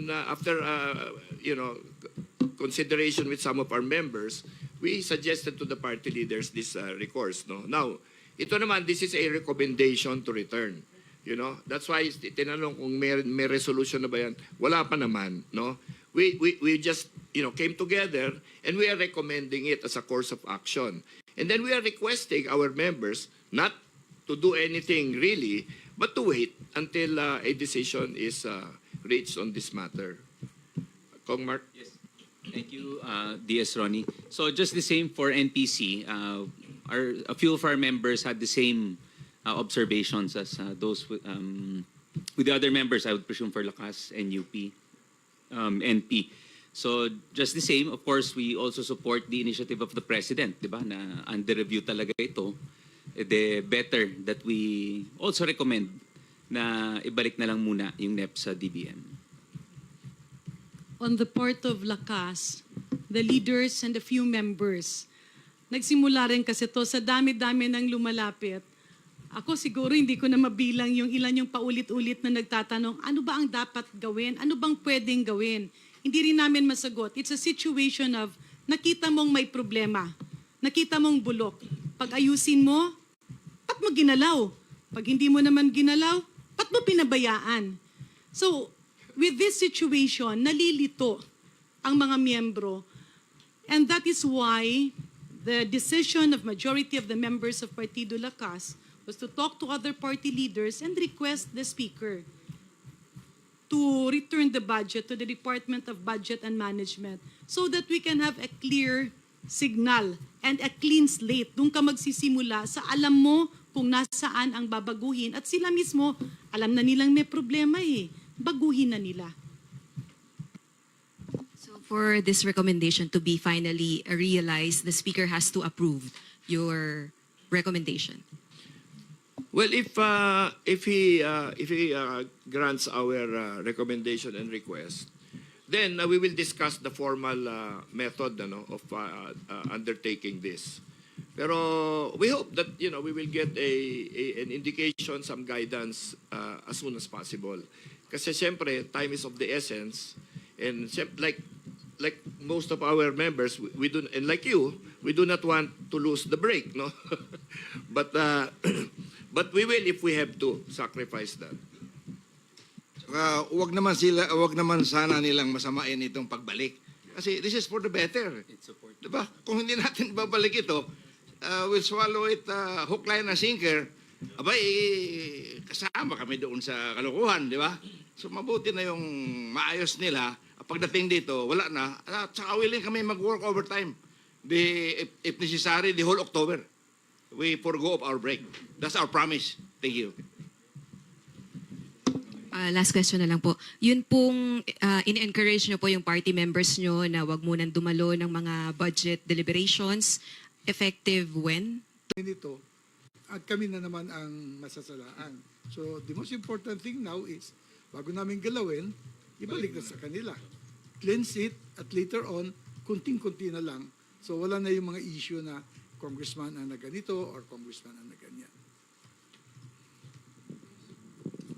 then after consideration with some of our members, we suggested to the party leaders this recourse. No, now ito naman, this is a recommendation to return. You know, that's why tinanong kung may resolution na ba yan. Wala pa naman, no? We just, came together and we are recommending it as a course of action. And then we are requesting our members not to do anything really, but to wait until a decision is reached on this matter. Kong Mark? Yes. Thank you, DS Ronnie. So just the same for NPC. A few of our members had the same observations as those with the other members, I would presume, for Lakas and UP, NP. So just the same, of course, we also support the initiative of the President, di ba, na under review talaga ito. The better that we also recommend na ibalik na lang muna yung NEP sa DBM. On the part of Lakas, the leaders and a few members, nagsimula rin kasi to sa dami-dami ng lumalapit. Ako siguro hindi ko na mabilang yung ilan yung paulit-ulit na nagtatanong, ano ba ang dapat gawin? Ano bang pwedeng gawin? Hindi rin namin masagot. It's a situation of nakita mong may problema. Nakita mong bulok. Pag ayusin mo, ba't mo ginalaw? Pag hindi mo naman ginalaw, ba't mo pinabayaan? So, with this situation, nalilito ang mga miyembro. And that is why the decision of majority of the members of Partido Lakas was to talk to other party leaders and request the Speaker to return the budget to the Department of Budget and Management so that we can have a clear signal and a clean slate. Doon ka magsisimula sa alam mo kung nasaan ang babaguhin at sila mismo, alam na nilang may problema baguhin na nila. So for this recommendation to be finally realized, the Speaker has to approve your recommendation. Well, if he grants our recommendation and request, then we will discuss the formal method of undertaking this. Pero we hope that we will get an indication, some guidance as soon as possible. Kasi siyempre, time is of the essence, and like most of our members, we do, and like you, we do not want to lose the break, no? But we will if we have to sacrifice that. Wag naman sana nilang masamain itong pagbalik. Kasi this is for the better. Diba? Kung hindi natin babalik ito, we'll swallow it hook, line, and sinker. Abay, kasama kami doon sa kalokohan, di ba? So mabuti na yung maayos nila. Pagdating dito, wala na. At saka willing kami mag-work overtime. If necessary, the whole October. We forgo of our break. That's our promise. Thank you. Last question na lang po. Yun pong in-encourage nyo po yung party members nyo na wag munang dumalo ng mga budget deliberations. Effective when? Nito, at kami na naman ang masasalaan. So the most important thing now is, bago namin galawin, ibalik na sa kanila. Cleanse it at later on, kunting-kunti na lang. So wala na yung mga issue na congressman ang naganito or congressman ang naganyan.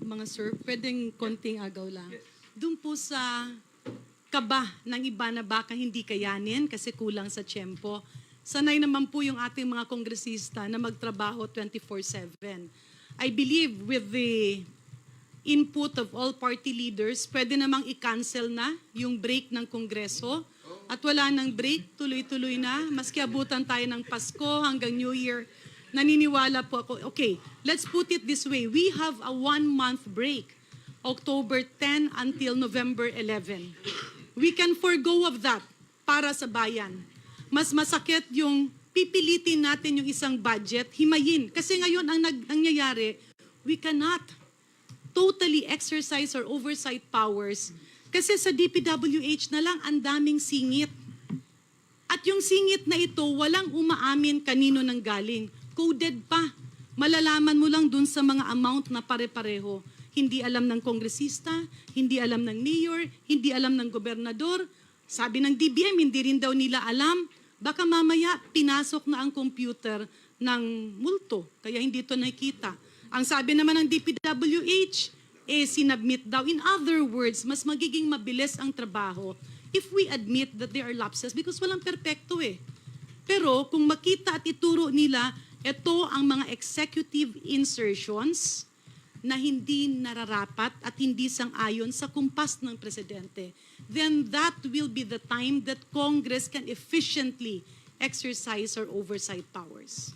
Mga sir, pwedeng konting agaw lang. Doon po sa kaba ng iba na baka hindi kayanin kasi kulang sa tiyempo, sanay naman po yung ating mga kongresista na magtrabaho 24/7. I believe with the input of all party leaders, pwede namang i-cancel na yung break ng Kongreso. At wala nang break, tuloy-tuloy na. Maski abutan tayo ng Pasko hanggang New Year, naniniwala po ako, okay, let's put it this way. We have a 1-month break, October 10 until November 11. We can forgo of that para sa bayan. Mas masakit yung pipilitin natin yung isang budget, himayin. Kasi ngayon, ang nangyayari, we cannot totally exercise our oversight powers. Kasi sa DPWH na lang, ang daming singit. At yung singit na ito, walang umaamin kanino nang galing. Coded pa. Malalaman mo lang dun sa mga amount na pare-pareho. Hindi alam ng kongresista, hindi alam ng mayor, hindi alam ng gobernador. Sabi ng DBM, hindi rin daw nila alam. Baka mamaya, pinasok na ang computer ng multo. Kaya hindi ito nakikita. Ang sabi naman ng DPWH, sinubmit daw. In other words, mas magiging mabilis ang trabaho if we admit that there are lapses because walang perpekto eh. Pero kung makita at ituro nila, ito ang mga executive insertions na hindi nararapat at hindi sang-ayon sa kumpas ng presidente, then that will be the time that Congress can efficiently exercise our oversight powers.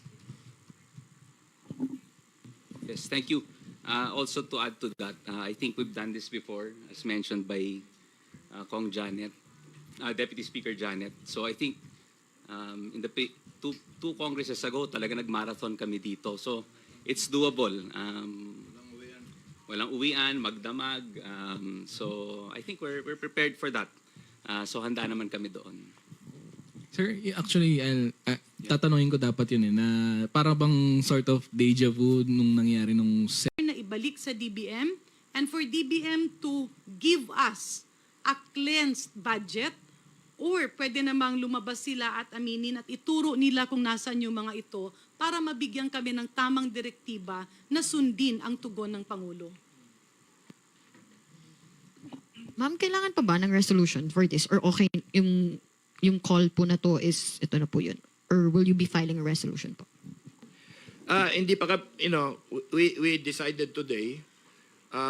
Yes, thank you. Also to add to that, I think we've done this before, as mentioned by Kong Janet, Deputy Speaker Janet. So I think in the two Congresses ago, talaga nag-marathon kami dito. So it's doable. Walang uwian, magdamag. So I think we're prepared for that. So handa naman kami doon. Sir, actually, tatanungin ko dapat yun na para bang sort of deja vu nung nangyari nung Na ibalik sa DBM and for DBM to give us a cleansed budget or pwede namang lumabas sila at aminin at ituro nila kung nasan yung mga ito para mabigyan kami ng tamang direktiba na sundin ang tugon ng Pangulo. Ma'am, kailangan pa ba ng resolution for this? Or okay, yung call po na to is, ito na po yun? Or will you be filing a resolution po? Hindi pa, we decided today,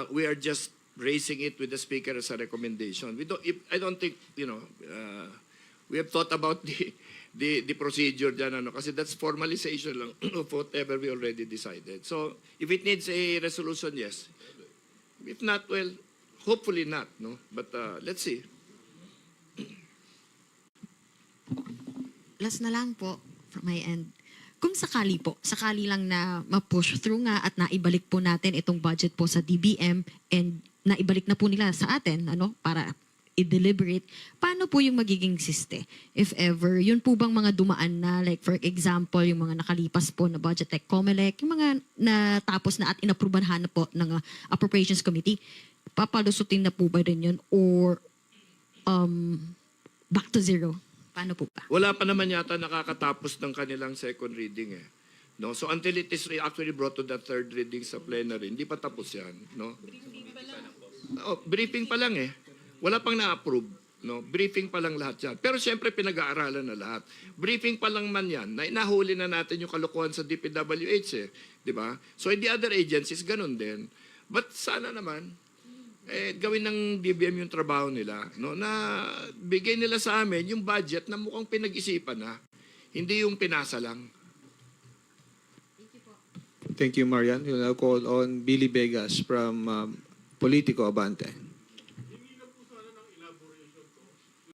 we are just raising it with the Speaker as a recommendation. I don't think, we have thought about the procedure dyan, kasi that's formalization lang of whatever we already decided. So, if it needs a resolution, yes. If not, well, hopefully not, no? But let's see. Last na lang po from my end. Kung sakali lang na ma-push through nga at naibalik po natin itong budget po sa DBM and naibalik na po nila sa atin, para i-deliberate, paano po yung magiging siste? If ever, yun po bang mga dumaan na, like for example, yung mga nakalipas po na budget like COMELEC, yung mga natapos na at inaprubahan na po ng Appropriations Committee, papalusutin na po ba rin yun or back to zero? Paano po ba? Wala pa naman yata nakakatapos ng kanilang second reading eh. No? So until it is actually brought to the third reading sa plenary, hindi pa tapos yan. No? Briefing pa lang eh. Wala pang na-approve. No? Briefing pa lang lahat yan. Pero siyempre pinag-aaralan na lahat. Briefing pa lang man yan, na inahuli na natin yung kalokohan sa DPWH eh. Di ba? So in the other agencies, ganun din. But sana naman, gawin ng DBM yung trabaho nila, no, na bigay nila sa amin yung budget na mukhang pinag-isipan na, hindi yung pinasa lang. Thank you, Marian. We'll now call on Billy Vegas from Politico Abante.